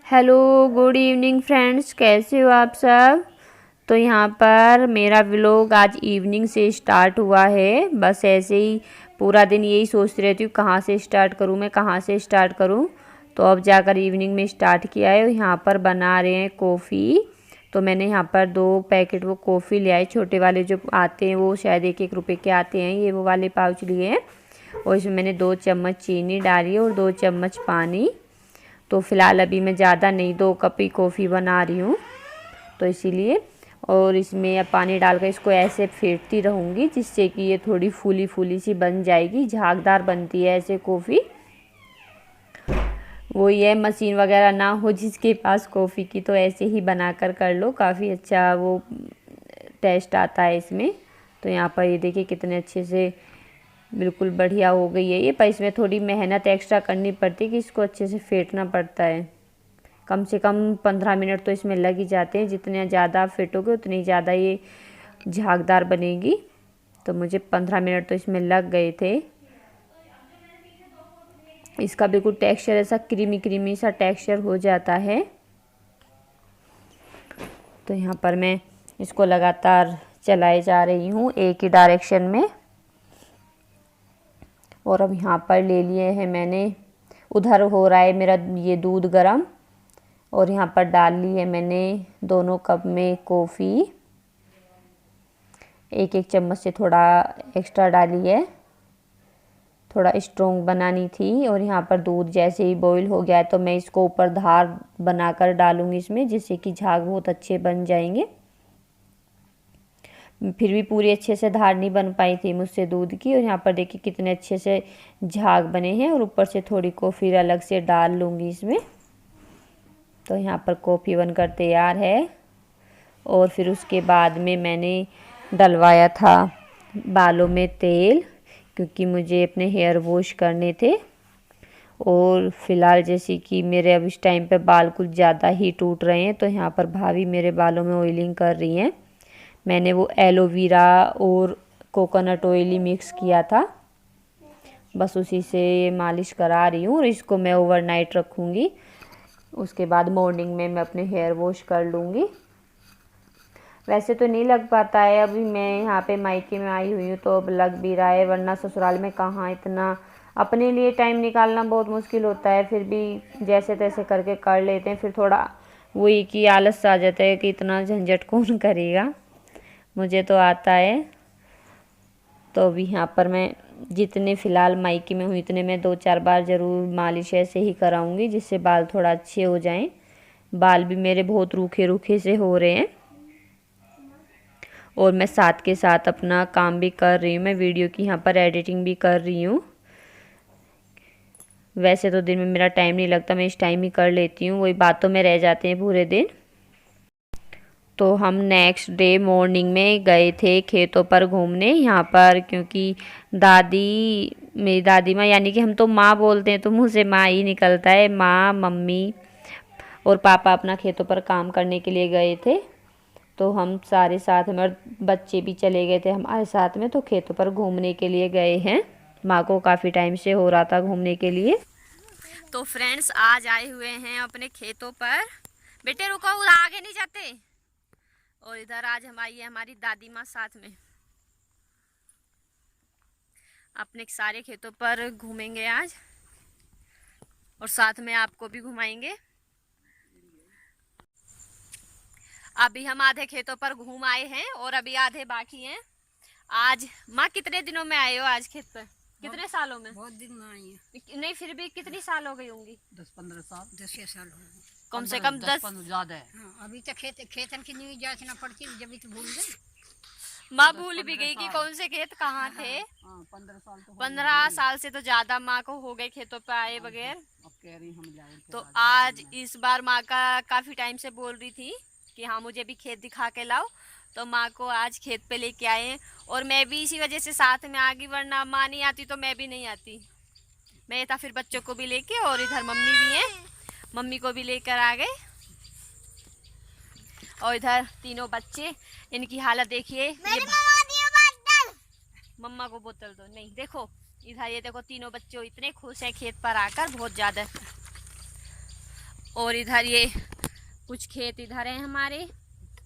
Hello good evening friends, कैसे हो आप सब। तो यहाँ पर मेरा व्लॉग आज इवनिंग से स्टार्ट हुआ है। बस ऐसे ही पूरा दिन यही सोचती रहती हूँ कहाँ से स्टार्ट करूँ, मैं कहाँ से स्टार्ट करूँ। तो अब जाकर इवनिंग में स्टार्ट किया है। यहाँ पर बना रहे हैं कॉफ़ी। तो मैंने यहाँ पर 2 पैकेट वो कॉफ़ी ले आए, छोटे वाले जो आते हैं वो शायद 1-1 रुपये के आते हैं, ये वो वाले पाउच लिए हैं। और इसमें मैंने 2 चम्मच चीनी डाली और 2 चम्मच पानी। तो फ़िलहाल अभी मैं ज़्यादा नहीं, 2 कप ही कॉफ़ी बना रही हूँ तो इसीलिए। और इसमें अब पानी डालकर इसको ऐसे फेंटती रहूँगी जिससे कि ये थोड़ी फूली फूली सी बन जाएगी, झागदार बनती है ऐसे कॉफ़ी। वो ये मशीन वगैरह ना हो जिसके पास कॉफ़ी की तो ऐसे ही बनाकर कर लो, काफ़ी अच्छा वो टेस्ट आता है इसमें। तो यहाँ पर ये देखिए कितने अच्छे से बिल्कुल बढ़िया हो गई है ये। पर इसमें थोड़ी मेहनत एक्स्ट्रा करनी पड़ती है कि इसको अच्छे से फेंटना पड़ता है। कम से कम 15 मिनट तो इसमें लग ही जाते हैं। जितने ज़्यादा आप फेंटोगे उतनी ज़्यादा ये झागदार बनेगी। तो मुझे 15 मिनट तो इसमें लग गए थे। इसका बिल्कुल टेक्सचर ऐसा क्रीमी क्रीमी सा टेक्सचर हो जाता है। तो यहाँ पर मैं इसको लगातार चलाए जा रही हूँ एक ही डायरेक्शन में। और अब यहाँ पर ले लिए हैं मैंने, उधर हो रहा है मेरा ये दूध गरम। और यहाँ पर डाल ली है मैंने दोनों कप में कॉफ़ी, 1-1 चम्मच से थोड़ा एक्स्ट्रा डाली है, थोड़ा स्ट्रोंग बनानी थी। और यहाँ पर दूध जैसे ही बॉईल हो गया है तो मैं इसको ऊपर धार बनाकर डालूँगी इसमें, जिससे कि झाग बहुत अच्छे बन जाएंगे। फिर भी पूरी अच्छे से धार नहीं बन पाई थी मुझसे दूध की। और यहाँ पर देखिए कितने अच्छे से झाग बने हैं। और ऊपर से थोड़ी कॉफ़ी अलग से डाल लूँगी इसमें। तो यहाँ पर कॉफ़ी बनकर तैयार है। और फिर उसके बाद में मैंने डलवाया था बालों में तेल, क्योंकि मुझे अपने हेयर वॉश करने थे। और फ़िलहाल जैसे कि मेरे अब इस टाइम पे बाल कुछ ज़्यादा ही टूट रहे हैं, तो यहाँ पर भाभी मेरे बालों में ऑयलिंग कर रही हैं। मैंने वो एलोवेरा और कोकोनट ऑयल ही मिक्स किया था, बस उसी से मालिश करा रही हूँ। और इसको मैं ओवरनाइट रखूँगी, उसके बाद मॉर्निंग में मैं अपने हेयर वॉश कर लूँगी। वैसे तो नहीं लग पाता है, अभी मैं यहाँ पे मायके में आई हुई हूँ तो अब लग भी रहा है, वरना ससुराल में कहाँ इतना अपने लिए टाइम निकालना बहुत मुश्किल होता है। फिर भी जैसे तैसे करके कर लेते हैं। फिर थोड़ा वही कि आलस आ जाता है कि इतना झंझट कौन करेगा, मुझे तो आता है। तो अभी यहाँ पर मैं जितने फ़िलहाल मायके में हूँ इतने मैं 2-4 बार ज़रूर मालिश ऐसे ही कराऊँगी, जिससे बाल थोड़ा अच्छे हो जाएं। बाल भी मेरे बहुत रूखे रूखे से हो रहे हैं। और मैं साथ के साथ अपना काम भी कर रही हूँ, मैं वीडियो की यहाँ पर एडिटिंग भी कर रही हूँ। वैसे तो दिन में मेरा टाइम नहीं लगता, मैं इस टाइम ही कर लेती हूँ, वही बातों में रह जाते हैं पूरे दिन। तो हम नेक्स्ट डे मॉर्निंग में गए थे खेतों पर घूमने यहाँ पर, क्योंकि मेरी दादी माँ, यानी कि हम तो माँ बोलते हैं तो मुँह से माँ ही निकलता है, माँ मम्मी और पापा अपना खेतों पर काम करने के लिए गए थे। तो हम सारे साथ में, और बच्चे भी चले गए थे हमारे साथ में, तो खेतों पर घूमने के लिए गए हैं। माँ को काफ़ी टाइम से हो रहा था घूमने के लिए। तो फ्रेंड्स आज आए हुए हैं अपने खेतों पर। बेटे रुको, आगे नहीं जाते। और इधर आज हम आई है हमारी दादी माँ साथ में, अपने सारे खेतों पर घूमेंगे आज और साथ में आपको भी घुमाएंगे। अभी हम आधे खेतों पर घूम आए हैं और अभी आधे बाकी हैं। आज माँ कितने दिनों में आए हो आज खेत पर? कितने सालों में? बहुत दिन में आई है। नहीं फिर भी कितनी साल हो गई होंगी? 10-15 साल, 10 साल हो गए। कम से कम 10 ज्यादा है। हाँ, अभी तक खेतन की न्यूज जांचना पड़ती है, जब तो भूल गई। माँ भूल भी गई कि कौन से खेत कहाँ थे। 15 साल तो 15 साल से तो ज्यादा माँ को हो गए खेतों पे आए बगैर। अब कह रही हम जाए तो आज इस बार माँ का काफी टाइम से बोल रही थी कि हाँ मुझे भी खेत दिखा के लाओ, तो माँ को आज खेत पे लेके आए हैं। और मैं भी इसी वजह से साथ में आ गई, वरना माँ नहीं आती तो मैं भी नहीं आती। मैं था फिर बच्चों को भी लेके, और इधर मम्मी भी है, मम्मी को भी लेकर आ गए। और इधर तीनों बच्चे, इनकी हालत देखिए। ये मम्मा को बोतल दो, नहीं देखो इधर, ये देखो तीनों बच्चे इतने खुश हैं खेत पर आकर, बहुत ज्यादा। और इधर ये कुछ खेत इधर हैं हमारे,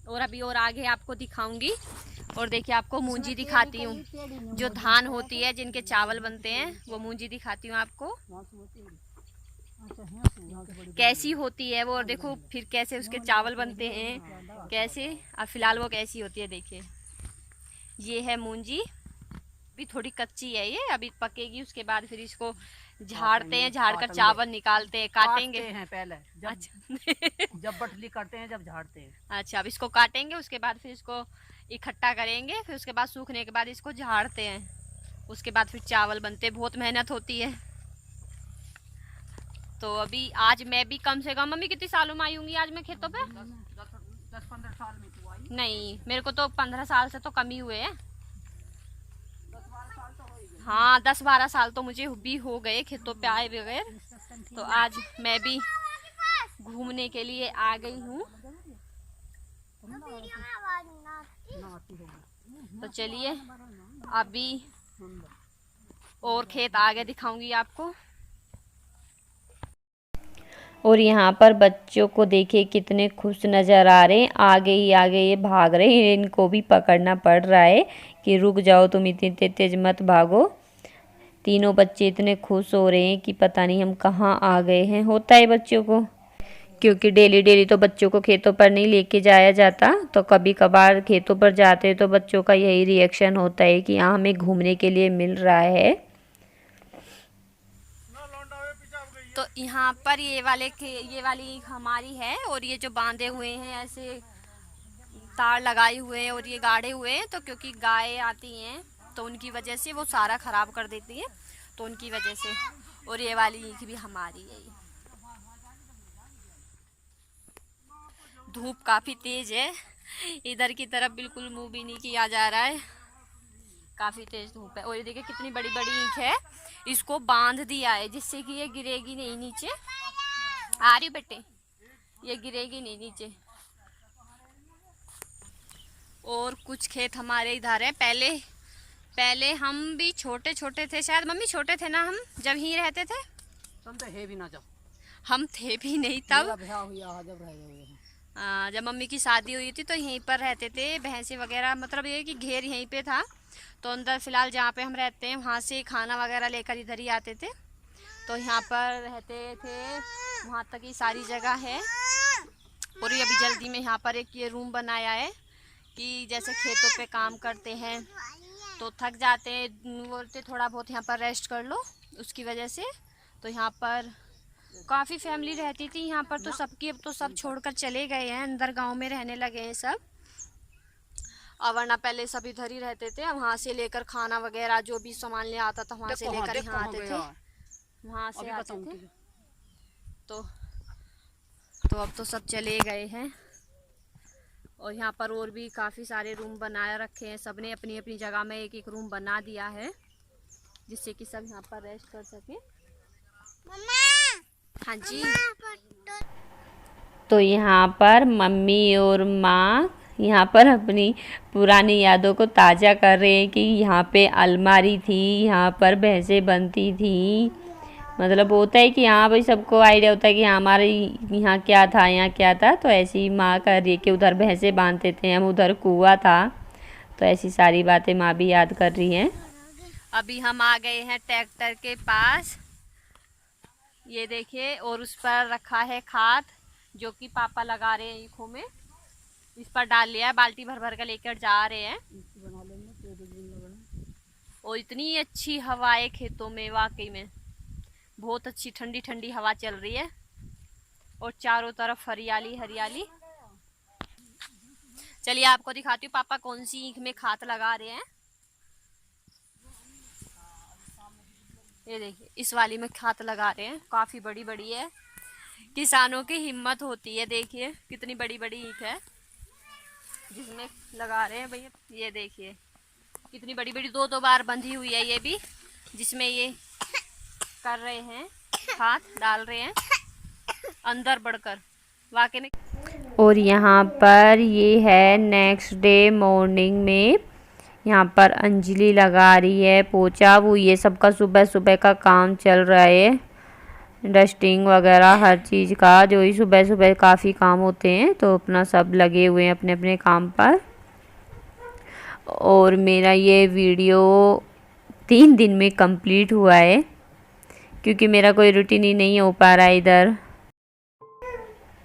और अभी और आगे आपको दिखाऊंगी। और देखिए आपको मूंजी दिखाती हूँ, जो धान होती है जिनके चावल बनते हैं वो मूंजी दिखाती हूँ आपको कैसी होती है वो। और देखो फिर कैसे उसके चावल बनते हैं कैसे। अब फिलहाल वो कैसी होती है देखिए। ये है मूंजी, अभी थोड़ी कच्ची है ये, अभी पकेगी उसके बाद फिर इसको झाड़ते हैं, झाड़कर चावल निकालते हैं, काटेंगे हैं पहले जब, अच्छा जब बटली करते हैं, जब झाड़ते हैं। अच्छा, अब इसको काटेंगे, उसके बाद फिर इसको इकट्ठा करेंगे, फिर उसके बाद सूखने के बाद इसको झाड़ते हैं, उसके बाद फिर चावल बनते हैं। बहुत मेहनत होती है। तो अभी आज मैं भी कम से कम, मम्मी कितनी सालों में आई होंगी आज मैं खेतों पे? 10-15 साल में तो आई नहीं, मेरे को तो 15 साल से तो कम ही हुए हैं। हाँ 10-12 साल तो मुझे भी हो गए खेतों पे आए बगैर। तो आज मैं भी घूमने के लिए आ गई हूँ। तो चलिए अभी और खेत आगे दिखाऊंगी आपको। और यहाँ पर बच्चों को देखिए कितने खुश नज़र आ रहे हैं, आगे ही आगे ये भाग रहे हैं। इनको भी पकड़ना पड़ रहा है कि रुक जाओ तुम, इतने तेज मत भागो। तीनों बच्चे इतने खुश हो रहे हैं कि पता नहीं हम कहाँ आ गए हैं। होता है बच्चों को, क्योंकि डेली डेली तो बच्चों को खेतों पर नहीं लेके जाया जाता, तो कभी कभार खेतों पर जाते हैं तो बच्चों का यही रिएक्शन होता है कि हाँ हमें घूमने के लिए मिल रहा है। तो यहाँ पर ये वाली हमारी है, और ये जो बांधे हुए हैं ऐसे तार लगाए हुए हैं और ये गाड़े हुए हैं, तो क्योंकि गाय आती हैं तो उनकी वजह से वो सारा ख़राब कर देती है, तो उनकी वजह से। और ये वाली ईख भी हमारी है। धूप काफ़ी तेज़ है, इधर की तरफ बिल्कुल मुँह भी नहीं किया जा रहा है, काफ़ी तेज़ धूप है। और ये देखिए कितनी बड़ी बड़ी ईख है, इसको बांध दिया है जिससे कि ये गिरेगी नहीं नीचे। आ रही बेटे, ये गिरेगी नहीं नीचे। और कुछ खेत हमारे इधर है। पहले हम भी छोटे छोटे थे, शायद मम्मी छोटे थे ना हम जब यहीं रहते थे। तुम तो है भी ना, जब हम थे भी नहीं तब, जब रह जब मम्मी की शादी हुई थी तो यहीं पर रहते थे। भैंसे वगैरह, मतलब ये कि घेर यहीं पे था, तो अंदर फ़िलहाल जहाँ पे हम रहते हैं वहाँ से खाना वगैरह लेकर इधर ही आते थे, तो यहाँ पर रहते थे। वहाँ तक की सारी जगह है। और ये अभी जल्दी में यहाँ पर एक ये रूम बनाया है कि जैसे खेतों पे काम करते हैं तो थक जाते हैं, बोलते थोड़ा बहुत यहाँ पर रेस्ट कर लो, उसकी वजह से। तो यहाँ पर काफ़ी फैमिली रहती थी यहाँ पर, तो सबकी अब तो सब छोड़कर चले गए हैं, अंदर गांव में रहने लगे हैं सब। और वरना पहले सब इधर ही रहते थे, वहाँ से लेकर खाना वगैरह जो भी सामान ले आता था वहाँ से लेकर यहाँ आते थे, वहाँ से आते थे। तो अब तो सब चले गए हैं। और यहाँ पर और भी काफ़ी सारे रूम बनाए रखे हैं, सबने अपनी अपनी जगह में एक एक रूम बना दिया है जिससे कि सब यहाँ पर रेस्ट कर सके। हाँ जी। तो यहाँ पर मम्मी और माँ यहाँ पर अपनी पुरानी यादों को ताज़ा कर रहे हैं कि यहाँ पे अलमारी थी, यहाँ पर भैंसें बनती थी। मतलब होता है कि हाँ भाई सबको आइडिया होता है कि हाँ हमारे यहाँ क्या था, यहाँ क्या था। तो ऐसी माँ कर रही है कि उधर भैंसें बांधते थे हम, उधर कुआं था, तो ऐसी सारी बातें माँ भी याद कर रही हैं। अभी हम आ गए हैं ट्रैक्टर के पास, ये देखिए, और उस पर रखा है खाद जो कि पापा लगा रहे हैं ईखों में। इस पर डाल लिया है, बाल्टी भर भर कर लेकर जा रहे हैं। और इतनी अच्छी हवाएं खेतों में, वाकई में बहुत अच्छी ठंडी ठंडी हवा चल रही है, और चारों तरफ हरियाली हरियाली। चलिए आपको दिखाती हूँ पापा कौन सी ईख में खाद लगा रहे हैं। ये देखिए इस वाली में खाद लगा रहे हैं, काफ़ी बड़ी बड़ी है। किसानों की हिम्मत होती है, देखिए कितनी बड़ी बड़ी ईख है जिसमें लगा रहे हैं भैया। ये देखिए कितनी बड़ी बड़ी, दो बार बंधी हुई है ये भी, जिसमें ये कर रहे हैं, खाद डाल रहे हैं अंदर बढ़कर, वाकई में। और यहाँ पर ये है नेक्स्ट डे मॉर्निंग में, यहाँ पर अंजलि लगा रही है पोछा, वो ये सबका सुबह सुबह का काम चल रहा है। डस्टिंग वगैरह हर चीज़ का, जो ही सुबह सुबह काफ़ी काम होते हैं, तो अपना सब लगे हुए हैं अपने अपने काम पर। और मेरा ये वीडियो 3 दिन में कंप्लीट हुआ है, क्योंकि मेरा कोई रूटीन ही नहीं हो पा रहा है इधर।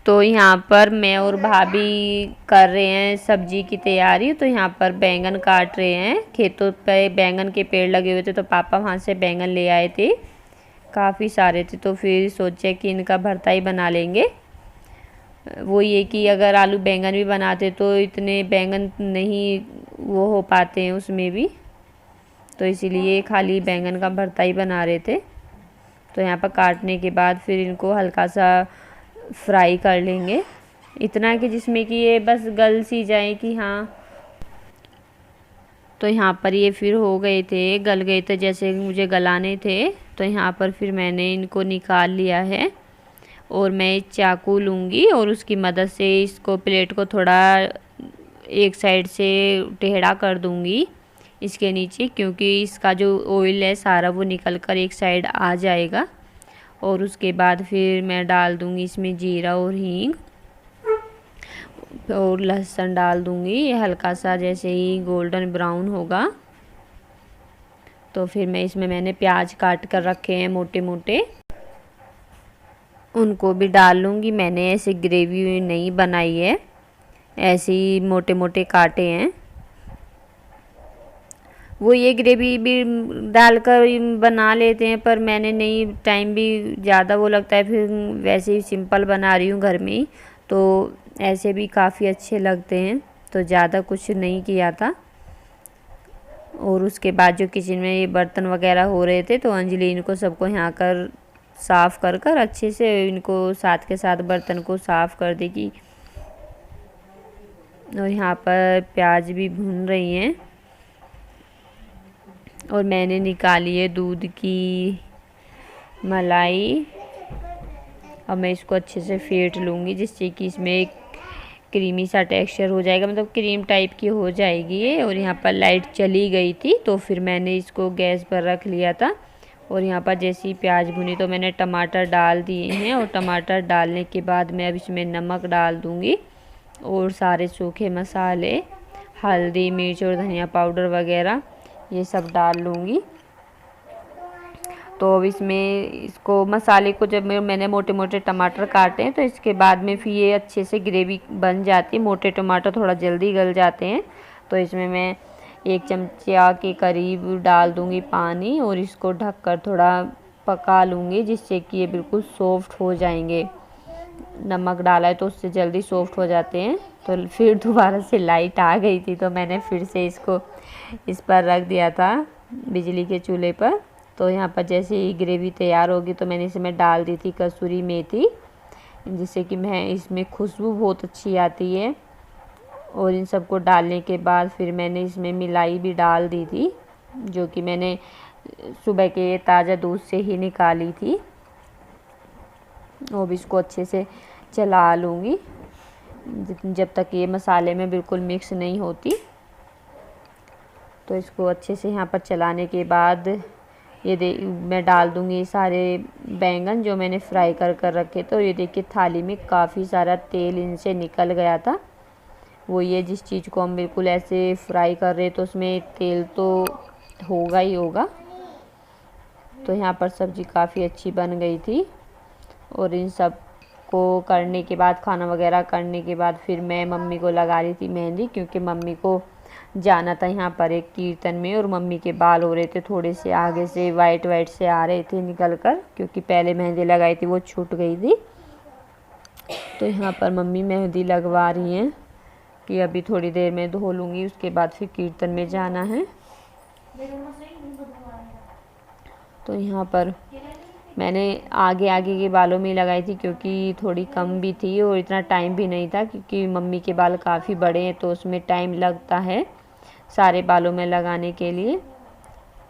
तो यहाँ पर मैं और भाभी कर रहे हैं सब्जी की तैयारी। तो यहाँ पर बैंगन काट रहे हैं, खेतों पे बैंगन के पेड़ लगे हुए थे, तो पापा वहाँ से बैंगन ले आए थे, काफ़ी सारे थे। तो फिर सोचे कि इनका भरता ही बना लेंगे। वो ये कि अगर आलू बैंगन भी बनाते तो इतने बैंगन नहीं वो हो पाते हैं उसमें भी, तो इसीलिए खाली बैंगन का भरता ही बना रहे थे। तो यहाँ पर काटने के बाद फिर इनको हल्का सा फ्राई कर लेंगे, इतना कि जिसमें कि ये बस गल सी जाए कि हाँ। तो यहाँ पर ये फिर हो गए थे, गल गए थे जैसे मुझे गलाने थे। तो यहाँ पर फिर मैंने इनको निकाल लिया है, और मैं चाकू लूँगी और उसकी मदद से इसको प्लेट को थोड़ा एक साइड से टेढ़ा कर दूँगी इसके नीचे, क्योंकि इसका जो ऑयल है सारा वो निकल कर एक साइड आ जाएगा। और उसके बाद फिर मैं डाल दूँगी इसमें जीरा और हींग, और लहसुन डाल दूँगी। ये हल्का सा जैसे ही गोल्डन ब्राउन होगा, तो फिर मैंने प्याज काट कर रखे हैं मोटे मोटे, उनको भी डाल लूँगी। मैंने ऐसे ग्रेवी नहीं बनाई है, ऐसे ही मोटे मोटे काटे हैं। वो ये ग्रेवी भी डालकर बना लेते हैं, पर मैंने नहीं, टाइम भी ज़्यादा वो लगता है, फिर वैसे ही सिंपल बना रही हूँ घर में ही, तो ऐसे भी काफ़ी अच्छे लगते हैं, तो ज़्यादा कुछ नहीं किया था। और उसके बाद जो किचन में ये बर्तन वगैरह हो रहे थे, तो अंजलि इनको सबको यहाँ कर साफ़ कर कर अच्छे से इनको साथ के साथ बर्तन को साफ़ कर देगी। और यहाँ पर प्याज भी भून रही हैं, और मैंने निकाली है दूध की मलाई। अब मैं इसको अच्छे से फेंट लूँगी, जिससे कि इसमें एक क्रीमी सा टेक्सचर हो जाएगा, मतलब क्रीम टाइप की हो जाएगी ये। और यहाँ पर लाइट चली गई थी, तो फिर मैंने इसको गैस पर रख लिया था। और यहाँ पर जैसी प्याज भुनी तो मैंने टमाटर डाल दिए हैं, और टमाटर डालने के बाद मैं अब इसमें नमक डाल दूँगी, और सारे सूखे मसाले, हल्दी, मिर्च और धनिया पाउडर वगैरह ये सब डाल लूँगी। तो अब इसमें इसको मसाले को जब मैंने मोटे मोटे टमाटर काटे हैं, तो इसके बाद में फिर ये अच्छे से ग्रेवी बन जाती है। मोटे टमाटर थोड़ा जल्दी गल जाते हैं, तो इसमें मैं 1 चमचा के करीब डाल दूँगी पानी, और इसको ढककर थोड़ा पका लूँगी, जिससे कि ये बिल्कुल सॉफ्ट हो जाएंगे। नमक डाला है तो उससे जल्दी सॉफ्ट हो जाते हैं। तो फिर दोबारा से लाइट आ गई थी, तो मैंने फिर से इसको इस पर रख दिया था बिजली के चूल्हे पर। तो यहाँ पर जैसे ही ग्रेवी तैयार होगी, तो मैंने इसमें डाल दी थी कसूरी मेथी, जिससे कि मैं इसमें खुशबू बहुत अच्छी आती है। और इन सबको डालने के बाद फिर मैंने इसमें मिलाई भी डाल दी थी, जो कि मैंने सुबह के ताज़ा दूध से ही निकाली थी। और इसको अच्छे से चला लूँगी जब तक ये मसाले में बिल्कुल मिक्स नहीं होती। तो इसको अच्छे से यहाँ पर चलाने के बाद मैं डाल दूँगी सारे बैंगन जो मैंने फ्राई कर रखे। तो ये देखिए थाली में काफ़ी सारा तेल इनसे निकल गया था। वो ये जिस चीज़ को हम बिल्कुल ऐसे फ्राई कर रहे तो उसमें तेल तो होगा ही होगा। तो यहाँ पर सब्ज़ी काफ़ी अच्छी बन गई थी। और इन सब को करने के बाद, खाना वगैरह करने के बाद, फिर मैं मम्मी को लगा रही थी मेहंदी, क्योंकि मम्मी को जाना था यहाँ पर एक कीर्तन में। और मम्मी के बाल हो रहे थे थोड़े से आगे से वाइट से आ रहे थे निकल कर, क्योंकि पहले मेहंदी लगाई थी वो छूट गई थी। तो यहाँ पर मम्मी मेहंदी लगवा रही हैं कि अभी थोड़ी देर में धो लूँगी, उसके बाद फिर कीर्तन में जाना है। तो यहाँ पर मैंने आगे के बालों में लगाई थी, क्योंकि थोड़ी कम भी थी और इतना टाइम भी नहीं था, क्योंकि मम्मी के बाल काफ़ी बड़े हैं तो उसमें टाइम लगता है सारे बालों में लगाने के लिए।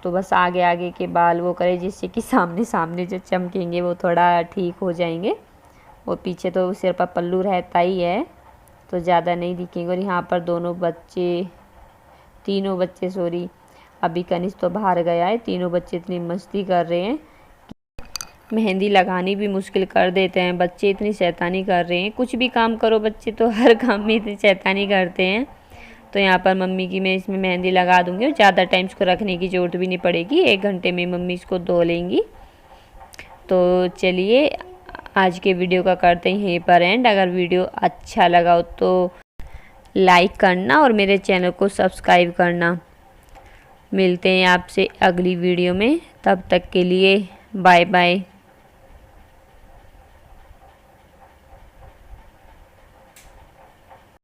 तो बस आगे के बाल वो करे, जिससे कि सामने जो चमकेंगे वो थोड़ा ठीक हो जाएंगे। और पीछे तो सिर पर पल्लू रहता ही है, तो ज़्यादा नहीं दिखेंगे। और यहाँ पर तीनों बच्चे सॉरी, अभी कनिष्क तो बाहर गया है, तीनों बच्चे इतनी मस्ती कर रहे हैं मेहंदी लगानी भी मुश्किल कर देते हैं। बच्चे इतनी शैतानी कर रहे हैं, कुछ भी काम करो बच्चे तो हर काम में इतनी शैतानी करते हैं। तो यहाँ पर मम्मी की मैं इसमें मेहंदी लगा दूँगी और ज़्यादा टाइम इसको रखने की ज़रूरत भी नहीं पड़ेगी, 1 घंटे में मम्मी इसको धो लेंगी। तो चलिए आज के वीडियो का करते हैं यहीं पर एंड। अगर वीडियो अच्छा लगा हो तो लाइक करना और मेरे चैनल को सब्सक्राइब करना। मिलते हैं आपसे अगली वीडियो में, तब तक के लिए बाय बाय।